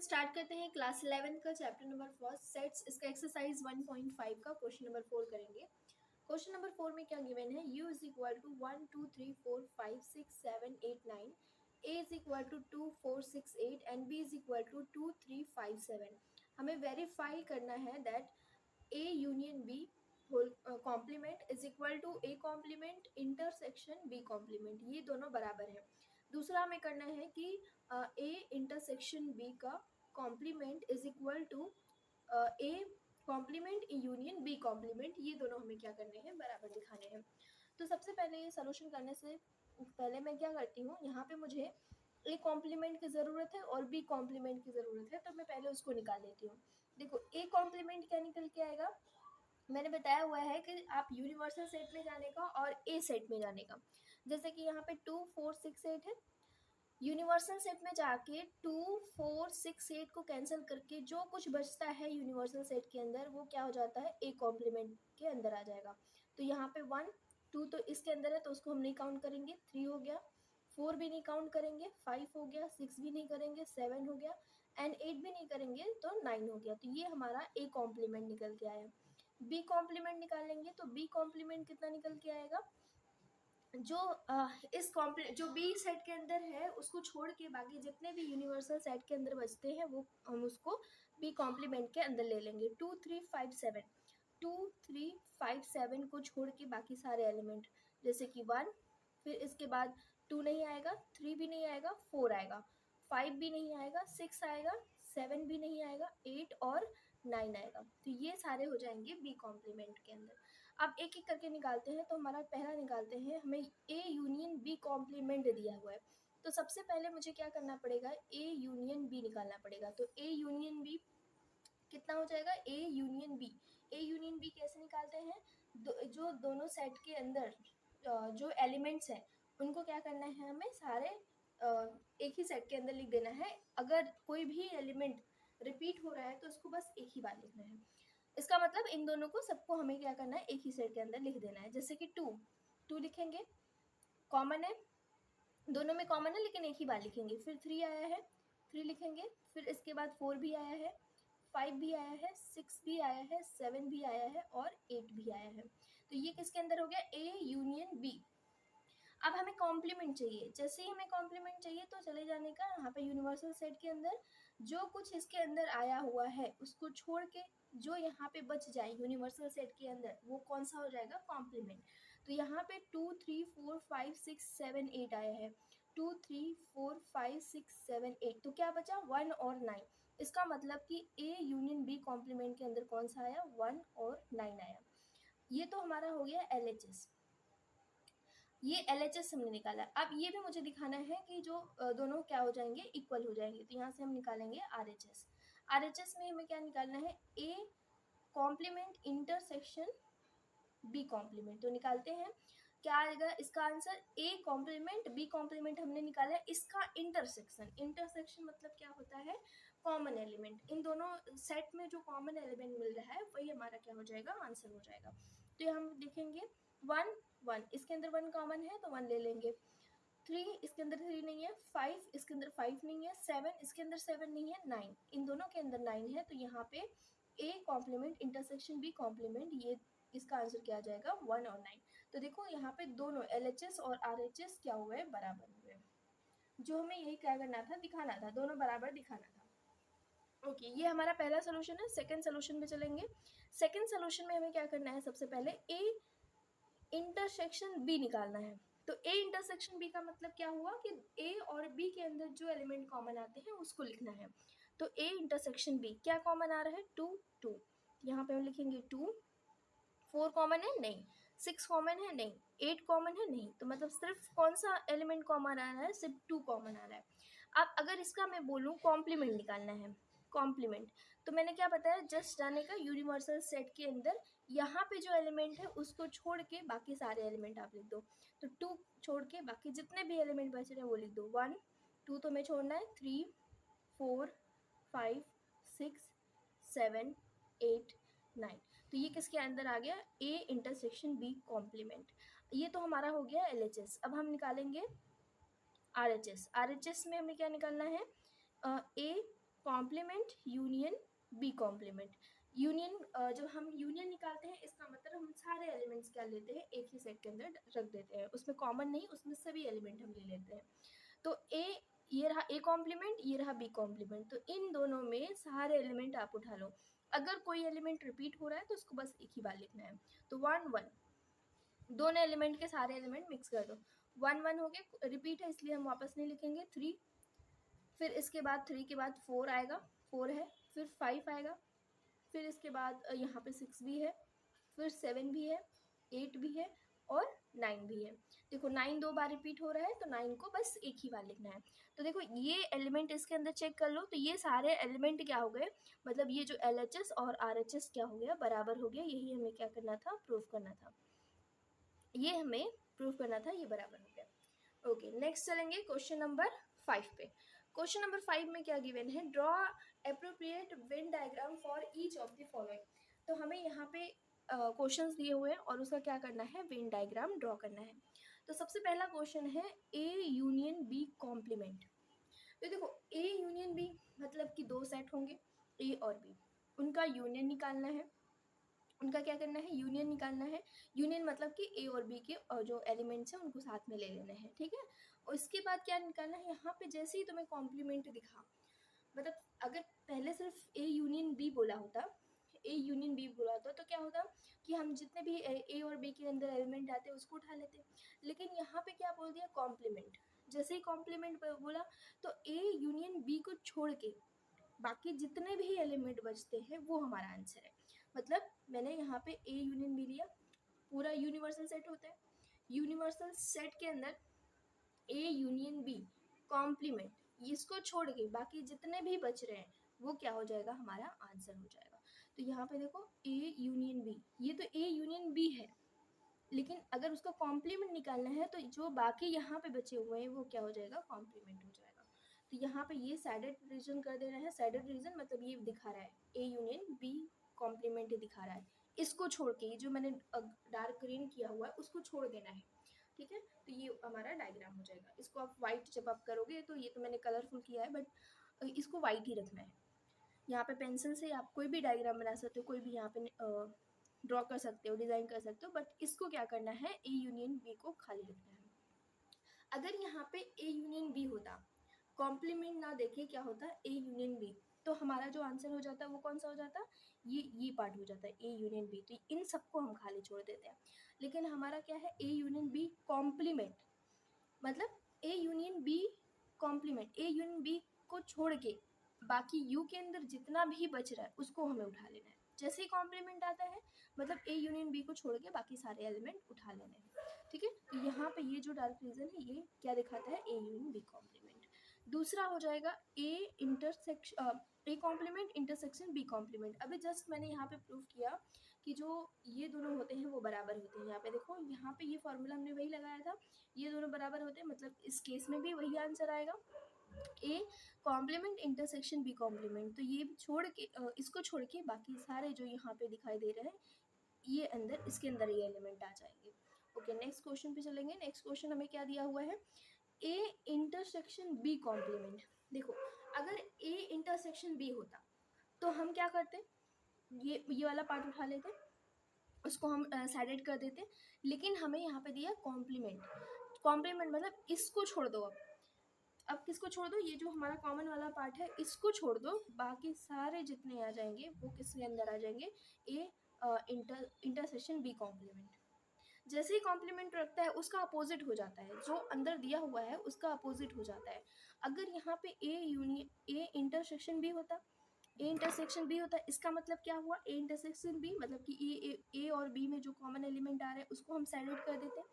Start करते हैं class 11 का चैप्टर नंबर फर्स्ट सेट्स। इसका एक्सरसाइज 1.5 का क्वेश्चन नंबर 4 करेंगे। क्वेश्चन नंबर 4 में क्या गिवन है, u is equal to 1 2 3 4 5 6 7 8 9, a is equal to 2 4 6 8 and b is equal to 2 3 5 7। हमें वेरीफाई करना है that a union b whole complement is equal to a complement intersection b complement, ये दोनों बराबर है। दूसरा हमें करना है कि a इंटरसेक्शन b का complement is equal to a complement union b complement, ये दोनों हमें क्या करने हैं, बराबर दिखाने हैं। तो सबसे पहले ये सोल्यूशन करने से पहले मैं क्या करती हूँ, यहाँ पे मुझे a कॉम्प्लीमेंट की ज़रूरत है और b कॉम्प्लीमेंट की ज़रूरत है, तो मैं पहले उसको निकाल लेती हूँ। देखो a कॉम्प्लीमेंट क्या निकल के आएगा, मैंने बताया हुआ है कि आप यूनिवर्सल सेट में जाने का और ए सेट में जाने का। जैसे कि यहाँ पे 2 4 6 8 है, यूनिवर्सल सेट में जाके 2 4 6 8 को कैंसिल करके जो कुछ बचता है यूनिवर्सल सेट के अंदर वो क्या हो जाता है, ए कॉम्प्लीमेंट के अंदर आ जाएगा। तो यहाँ पे 1 2 तो इसके अंदर है तो उसको हम नहीं काउंट करेंगे, 3 हो गया, 4 भी नहीं काउंट करेंगे, 5 हो गया, 6 भी नहीं करेंगे, 7 हो गया एंड 8 भी नहीं करेंगे तो 9 हो गया। तो ये हमारा ए कॉम्प्लीमेंट निकल के आया। बी कॉम्प्लीमेंट निकालेंगे तो बी कॉम्प्लीमेंट कितना निकल के आएगा, जो जो बी सेट के अंदर है उसको छोड़ के बाकी जितने भी यूनिवर्सल सेट के अंदर बचते हैं वो हम उसको बी कॉम्प्लीमेंट के अंदर ले लेंगे। 2 3 5 7, 2 3 5 7 को छोड़ के बाकी सारे एलिमेंट, जैसे कि 1, फिर इसके बाद 2 नहीं आएगा, 3 भी नहीं आएगा, 4 आएगा, 5 भी नहीं आएगा, 6 आएगा, 7 भी नहीं आएगा, 8 और 9 आएगा। तो ये सारे हो जाएंगे बी कॉम्प्लीमेंट के अंदर। अब एक एक करके निकालते हैं। तो हमारा पहला निकालते हैं, हमें ए यूनियन बी कॉम्प्लीमेंट दिया हुआ है, तो सबसे पहले मुझे क्या करना पड़ेगा, ए यूनियन बी निकालना पड़ेगा। तो ए यूनियन बी कितना हो जाएगा, A union B. A union B कैसे निकालते हैं, जो दोनों सेट के अंदर जो एलिमेंट्स हैं उनको क्या करना है, हमें सारे एक ही सेट के अंदर लिख देना है। अगर कोई भी एलिमेंट रिपीट हो रहा है तो उसको बस एक ही बार लिखना है। इसका मतलब इन दोनों को सबको हमें क्या करना है, एक ही सेट के अंदर लिख देना है। जैसे कि 2 लिखेंगे, कॉमन है, दोनों में कॉमन है लेकिन एक ही बार लिखेंगे। फिर 3 आया है, 3 लिखेंगे, फिर इसके बाद 4 भी आया है, 5 भी आया है, 6 भी आया है, 7 भी आया है और 8 भी आया है। तो ये किसके अंदर हो गया, ए यूनियन बी। अब हमें कॉम्प्लीमेंट चाहिए, जैसे ही हमें कॉम्प्लीमेंट चाहिए तो चले जाने का यहाँ पे यूनिवर्सल सेट के अंदर जो कुछ इसके अंदर आया हुआ है उसको छोड़ के जो यहाँ पे बच जाए यूनिवर्सल सेट के अंदर वो कौन सा हो जाएगा, कॉम्प्लीमेंट। तो यहाँ पे 2 3 4 5 6 7 8 आया है, 2 3 4 5 6 7 8, तो क्या बचा 1 और 9। इसका मतलब कि ए यूनियन बी कॉम्प्लीमेंट के अंदर कौन सा आया, 1 और 9 आया। ये तो हमारा हो गया LHS, ये LHS हमने निकाला। अब ये भी मुझे दिखाना है कि जो दोनों क्या हो जाएंगे, इक्वल हो जाएंगे। तो यहाँ से हम निकालेंगे RHS। RHS में हमें क्या निकालना है, A complement intersection B complement. तो निकालते हैं, क्या आएगा इसका answer, A complement B complement हमने निकाला है, इसका इंटरसेक्शन, इंटरसेक्शन मतलब क्या होता है, कॉमन एलिमेंट। इन दोनों सेट में जो कॉमन एलिमेंट मिल रहा है वही हमारा क्या हो जाएगा, आंसर हो जाएगा। तो हम देखेंगे 1 1, इसके अंदर 1 कॉमन है तो 1 ले लेंगे, 3 इसके अंदर 3 नहीं है, 5 इसके अंदर 5 नहीं है, 7 इसके अंदर 7 नहीं है, 9 इन दोनों के अंदर 9 है। तो यहाँ पे A complement intersection B complement, ये इसका आंसर क्या आ जाएगा, 1 और 9। तो देखो यहाँ पे दोनों LHS और RHS क्या हुए, बराबर हुए। जो हमें यही क्या करना था, दिखाना था, दोनों बराबर दिखाना था। ओके, ये हमारा पहला सोल्यूशन है। सेकंड सोल्यूशन में चलेंगे। सेकंड सोल्यूशन में हमें क्या करना है, सबसे पहले A इंटरसेक्शन B निकालना है। तो A इंटरसेक्शन B का मतलब क्या हुआ कि A और B के अंदर जो एलिमेंट कॉमन आते हैं उसको लिखना है। तो A इंटरसेक्शन B क्या कॉमन आ रहा है, 2 2, यहाँ पे हम लिखेंगे 2। 4 कॉमन है नहीं, 6 कॉमन है नहीं, 8 कॉमन है नहीं, तो मतलब सिर्फ कौन सा एलिमेंट कॉमन आ रहा है, सिर्फ 2 कॉमन आ रहा है। अब अगर इसका मैं बोलूँ कॉम्प्लीमेंट निकालना है, कॉम्प्लीमेंट, तो मैंने क्या बताया, जस्ट जाने का यूनिवर्सल सेट के अंदर यहाँ पे जो एलिमेंट है उसको छोड़ के बाकी सारे एलिमेंट आप लिख दो। तो 2 छोड़ के बाकी जितने भी एलिमेंट बच रहे हैं वो लिख दो। 1 2 तो मैं छोड़ना है, 3 4 5 6 7 8 9। तो ये किसके अंदर आ गया, A इंटरसेक्शन B कॉम्प्लीमेंट। ये तो हमारा हो गया LHS। अब हम निकालेंगे RHS। RHS में हमें क्या निकालना है, A complement, union, B complement. Union, जब हम यूनियन निकालते हैं इसका मतलब हम सारे एलिमेंट्स क्या लेते हैं, एक ही सेट के अंदर रख देते हैं, उसमें कॉमन नहीं, उसमें सभी एलिमेंट हम ले लेते हैं। तो ए, ये रहा ए कॉम्प्लीमेंट, ये रहा बी कॉम्प्लीमेंट, तो इन दोनों में सारे एलिमेंट आप उठा लो। अगर कोई एलिमेंट रिपीट हो रहा है तो उसको बस एक ही बार लिखना है। तो 1 1, दोनों एलिमेंट के सारे एलिमेंट मिक्स कर दो। 1 1 हो गए, रिपीट है इसलिए हम वापस नहीं लिखेंगे। 3, फिर इसके बाद 3 के बाद 4 आएगा, 4 है, फिर 5 आएगा, फिर इसके बाद यहाँ पे 6 भी है, फिर 7 भी है, 8 भी है और 9 भी है। देखो 9 2 बार रिपीट हो रहा है तो 9 को बस एक ही बार लिखना है। तो देखो ये एलिमेंट इसके अंदर चेक कर लो, तो ये सारे एलिमेंट क्या हो गए, मतलब ये जो LHS और RHS क्या हो गया, बराबर हो गया। यही हमें क्या करना था, प्रूफ करना था, ये हमें प्रूफ करना था, ये बराबर हो गया। ओके, नेक्स्ट चलेंगे क्वेश्चन नंबर 5 पे। क्वेश्चन नंबर 5 में क्या गिवन है, draw appropriate Venn diagram for each of the following. तो हमें यहाँ पे क्वेश्चंस दिए हुए हैं और उसका क्या करना है, वेन डायग्राम ड्रॉ करना है। तो सबसे पहला क्वेश्चन है ए यूनियन बी कॉम्प्लीमेंट। तो देखो ए यूनियन बी मतलब कि दो सेट होंगे, ए और बी, उनका यूनियन निकालना है। उनका क्या करना है, यूनियन निकालना है। यूनियन मतलब कि ए और बी के जो एलिमेंट्स हैं उनको साथ में ले लेने हैं, ठीक है। और इसके बाद क्या निकालना है, यहाँ पे जैसे ही तुम्हें कॉम्प्लीमेंट दिखा, मतलब अगर पहले सिर्फ ए यूनियन बी बोला होता, ए यूनियन बी बोला होता तो क्या होता कि हम जितने भी ए और बी के अंदर एलिमेंट आते हैं उसको उठा लेते। लेकिन यहाँ पे क्या बोल दिया, कॉम्प्लीमेंट। जैसे ही कॉम्प्लीमेंट बोला तो ए यूनियन बी को छोड़ के बाकी जितने भी एलिमेंट बचते हैं वो हमारा आंसर है। मतलब मैंने यहाँ पे ए यूनियन बी लिया, पूरा यूनिवर्सल सेट होता है, यूनिवर्सल सेट के अंदर ए यूनियन बी कॉम्प्लीमेंट, इसको छोड़ के बाकी जितने भी बच रहे हैं वो क्या हो जाएगा, हमारा आंसर हो जाएगा। तो यहाँ पे देखो ए यूनियन बी, ये तो ए यूनियन बी है, लेकिन अगर उसका कॉम्प्लीमेंट निकालना है तो जो बाकी यहाँ पे बचे हुए हैं वो क्या हो जाएगा, कॉम्प्लीमेंट हो जाएगा। तो यहाँ पे ये सैडेड रीजन कर देना है। सैडेड रीजन मतलब ये दिखा रहा है ए यूनियन बी कॉम्प्लीमेंट दिखा रहा है, इसको छोड़ के जो मैंने डार्क ग्रीन किया हुआ है उसको छोड़ देना है, ठीक है। तो ये हमारा डायग्राम हो जाएगा। इसको आप वाइट जब आप करोगे, तो ये तो मैंने कलरफुल किया है बट इसको वाइट ही रखना है। यहाँ पे पेंसिल से आप कोई भी डायग्राम बना सकते हो, कोई भी यहाँ पे ड्रॉ कर सकते हो, डिज़ाइन कर सकते हो, बट इसको क्या करना है, ए यूनियन बी को खाली रखना है। अगर यहाँ पे ए यूनियन बी होता, कॉम्प्लीमेंट ना देखे क्या होता, ए यूनियन बी, तो हमारा जो आंसर हो जाता है वो कौन सा हो जाता, ये पार्ट हो जाता है ए यूनियन बी। तो इन सबको हम खाली छोड़ देते हैं। लेकिन हमारा क्या है, ए यूनियन बी कॉम्प्लीमेंट, मतलब A union B complement, A union B को छोड़ के बाकी यू के अंदर जितना भी बच रहा है उसको हमें उठा लेना है। जैसे ही कॉम्प्लीमेंट आता है मतलब ए यूनियन बी को छोड़ के बाकी सारे एलिमेंट उठा लेने हैं, ठीक है। तो यहाँ पे ये जो डार्क रीजन है ये क्या दिखाता है, ए यूनियन बी कॉम्प्लीमेंट। दूसरा हो जाएगा A intersection, A complement intersection B complement. अभी जस्ट मैंने यहाँ पे प्रूव किया कि जो ये दोनों होते हैं वो बराबर होते हैं। यहाँ पे देखो, यहाँ पे ये फॉर्मूला हमने वही लगाया था, ये दोनों बराबर होते हैं, मतलब इस केस में भी वही आंसर आएगा, A complement intersection B complement. तो ये छोड़ के इसको छोड़ के बाकी सारे जो यहाँ पे दिखाई दे रहे हैं ये अंदर, इसके अंदर ये एलिमेंट आ जाएंगे। ओके, नेक्स्ट क्वेश्चन पे चलेंगे। नेक्स्ट क्वेश्चन हमें क्या दिया हुआ है, ए इंटरसेक्शन बी कॉम्प्लीमेंट। देखो अगर ए इंटरसेक्शन बी होता तो हम क्या करते, ये वाला पार्ट उठा लेते, उसको हम सैडेड कर देते। लेकिन हमें यहाँ पे दिया कॉम्प्लीमेंट, कॉम्प्लीमेंट मतलब इसको छोड़ दो। अब किसको छोड़ दो, ये जो हमारा कॉमन वाला पार्ट है इसको छोड़ दो, बाकी सारे जितने आ जाएंगे वो किसके अंदर आ जाएंगे, ए इंटरसेक्शन बी कॉम्प्लीमेंट। जैसे ही कॉम्प्लीमेंट रखता है उसका अपोजिट हो जाता है, जो अंदर दिया हुआ है उसका अपोजिट हो जाता है। अगर यहाँ पे ए इंटरसेक्शन बी होता, ए इंटरसेक्शन बी होता है, इसका मतलब क्या हुआ, ए इंटरसेक्शन बी मतलब कि ए और बी में जो कॉमन एलिमेंट आ रहे हैं उसको हम सैडेड कर देते हैं।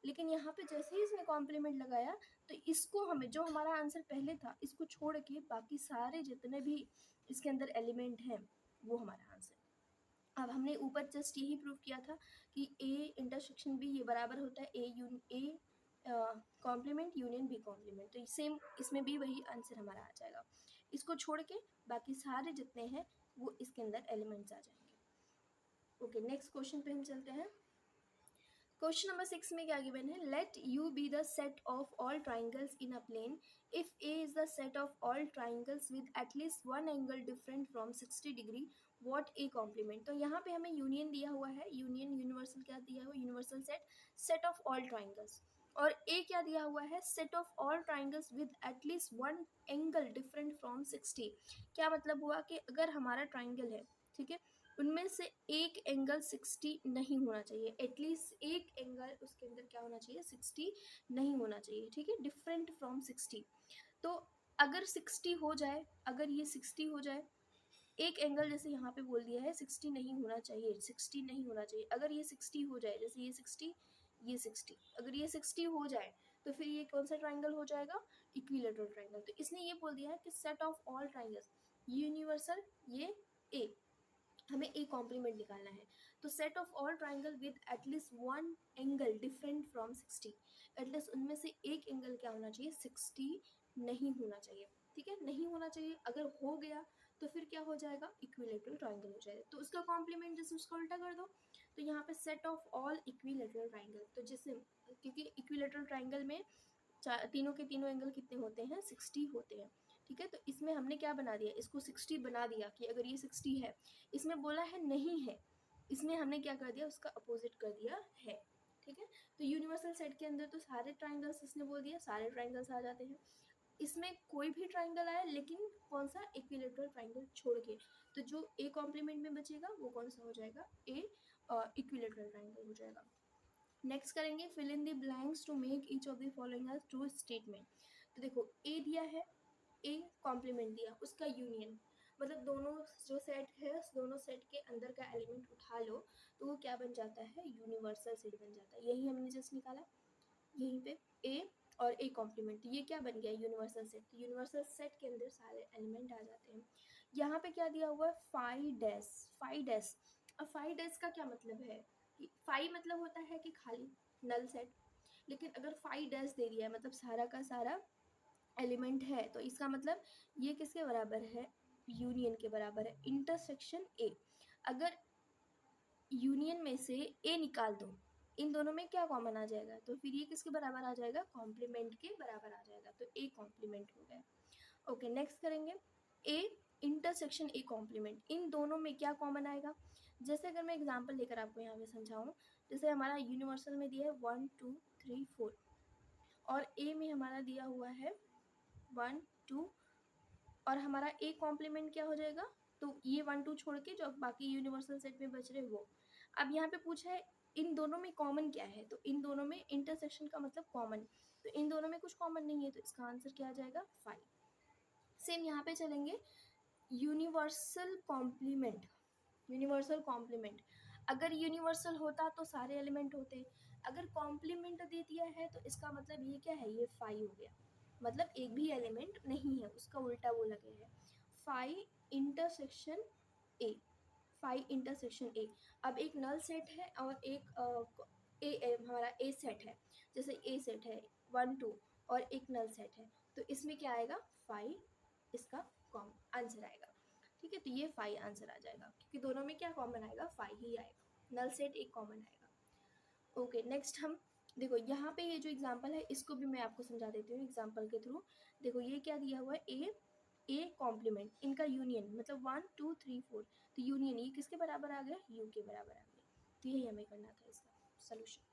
लेकिन यहाँ पे जैसे ही इसने कॉम्प्लीमेंट लगाया तो इसको हमें, जो हमारा आंसर पहले था इसको छोड़ के बाकी सारे जितने भी इसके अंदर एलिमेंट हैं वो हमारा आंसर। अब हमने ऊपर जस्ट यही प्रूव किया था कि ए इंटरसेक्शन बी ये बराबर होता है A complement union B complement. तो सेम इसमें भी वही आंसर हमारा आ जाएगा। इसको छोड़ के बाकी सारे जितने हैं वो इसके अंदर एलिमेंट्स आ जाएंगे। ओके, नेक्स्ट क्वेश्चन पे हम चलते हैं। क्वेश्चन नंबर 6 में क्या गिवन है, let U be the set of all triangles in a plane if A is the set of all triangles with at least one angle different from 60 degree what A complement. तो यहाँ पे हमें union दिया हुआ है, union universal क्या दिया हुआ है, universal set, set of all triangles, और ए क्या दिया हुआ है, set of all triangles with at least one angle different from 60। क्या मतलब हुआ कि अगर हमारा ट्राइंगल है, ठीक है, उनमें से एक एंगल 60 नहीं होना चाहिए, एटलीस्ट एक एंगल उसके अंदर क्या होना चाहिए, 60 नहीं होना चाहिए, ठीक है, डिफरेंट फ्रॉम 60। तो अगर 60 हो जाए, अगर ये 60 हो जाए, एक एंगल जैसे यहाँ पे बोल दिया है 60 नहीं होना चाहिए, 60 नहीं होना चाहिए, अगर ये 60 हो जाए, जैसे ये 60, ये 60, अगर ये 60 हो जाए तो फिर ये कौन सा ट्राइंगल हो जाएगा, इक्विलेटरल ट्राइंगल। तो इसने ये बोल दिया है कि set of all triangles universal, ये ए, हमें ए कॉम्प्लीमेंट निकालना है। तो set of all triangle with at least one angle different from 60, at least उनमें से एक एंगल क्या होना चाहिए, 60 नहीं होना चाहिए, ठीक है, नहीं होना चाहिए। अगर हो गया तो फिर क्या हो जाएगा, इक्विलेटरल ट्राइंगल हो जाएगा। तो उसका कॉम्प्लीमेंट जैसे उसका उल्टा कर दो, तो यहाँ पे set of all equilateral triangle, तो जैसे क्योंकि इक्विलेटरल ट्राइंगल में तीनों के तीनों एंगल कितने होते हैं, 60 होते हैं, ठीक है। तो इसमें हमने क्या बना दिया, इसको 60 बना दिया कि अगर ये 60 है, इसमें बोला है नहीं है, इसमें हमने क्या कर दिया, उसका अपोजिट कर दिया है, ठीक है। तो यूनिवर्सल सेट के अंदर तो सारे ट्राइंगल्स इसने बोल दिया, सारे ट्राइंगल्स आ जाते हैं, इसमें कोई भी ट्राइंगल आए लेकिन कौन सा, इक्विलेटरल ट्राइंगल छोड़ के, तो जो ए कॉम्प्लीमेंट में बचेगा वो कौन सा हो जाएगा, ए इक्विलेटरल ट्राइंगल हो जाएगा। नेक्स्ट करेंगे, fill in the blanks to make each of the following as true statement. तो देखो ए दिया है, ए कॉम्प्लीमेंट दिया, उसका यूनियन, मतलब दोनों जो सेट है उस दोनों सेट के अंदर का एलिमेंट उठा लो तो वो क्या बन जाता है, यूनिवर्सल सेट बन जाता है। यही हमने जस्ट निकाला, यहीं पे ए और ए कॉम्प्लीमेंट, ये क्या बन गया, यूनिवर्सल सेट। तो यूनिवर्सल सेट के अंदर सारे एलिमेंट आ जाते हैं। यहाँ पे क्या दिया हुआ है, फाइव डैश, फाइव डैश। अब फाइव डैश का क्या मतलब है, फाइव मतलब होता है कि खाली नल सेट, लेकिन अगर फाइव डैश दे दिया है मतलब सारा का सारा एलिमेंट है, तो इसका मतलब ये किसके बराबर है, यूनियन के बराबर है, इंटरसेक्शन ए। अगर यूनियन में से ए निकाल दो, इन दोनों में क्या कॉमन आ जाएगा, तो फिर ये किसके बराबर आ जाएगा, कॉम्प्लीमेंट के बराबर आ जाएगा, तो ए कॉम्प्लीमेंट हो गया। ओके, नेक्स्ट करेंगे, ए इंटरसेक्शन ए कॉम्प्लीमेंट, इन दोनों में क्या कॉमन आएगा। जैसे अगर मैं एग्जांपल लेकर आपको यहाँ पे समझाऊँ, जैसे हमारा यूनिवर्सल में दिया है 1 2 3 4 और ए में हमारा दिया हुआ है 1 2, और हमारा ए कॉम्प्लीमेंट क्या हो जाएगा, तो ये 1 2 छोड़ के जो बाकी यूनिवर्सल सेट में बच रहे वो। अब यहाँ पे पूछा है इन दोनों में कॉमन क्या है, तो इन दोनों में इंटरसेक्शन का मतलब कॉमन, तो इन दोनों में कुछ कॉमन नहीं है, तो इसका आंसर क्या आ जाएगा, 5। सेम यहाँ पे चलेंगे, यूनिवर्सल कॉम्प्लीमेंट, यूनिवर्सल कॉम्प्लीमेंट, अगर यूनिवर्सल होता तो सारे एलिमेंट होते, अगर कॉम्प्लीमेंट दे दिया है तो इसका मतलब ये क्या है, ये 5 हो गया, मतलब एक भी एलिमेंट नहीं है, उसका उल्टा बोला गया है, 5 इंटरसेक्शन ए, 5 इंटरसेक्शन ए। अब एक नल सेट है और एक हमारा ए सेट है, जैसे ए सेट है 1 2 और एक नल सेट है, तो इसमें क्या आएगा, 5 इसका कॉमन आंसर आएगा, ठीक है। तो ये 5 आंसर आ जाएगा क्योंकि दोनों में क्या कॉमन आएगा, 5 ही आएगा, नल सेट एक कॉमन आएगा। ओके, नेक्स्ट हम देखो यहाँ पे ये जो एग्जांपल है इसको भी मैं आपको समझा देती हूँ एग्जांपल के थ्रू। देखो ये क्या दिया हुआ है, ए कॉम्प्लीमेंट, इनका यूनियन मतलब 1 2 3 4, तो यूनियन ये किसके बराबर आ गया, यू के बराबर आ गया। तो यही हमें करना था इसका सोल्यूशन।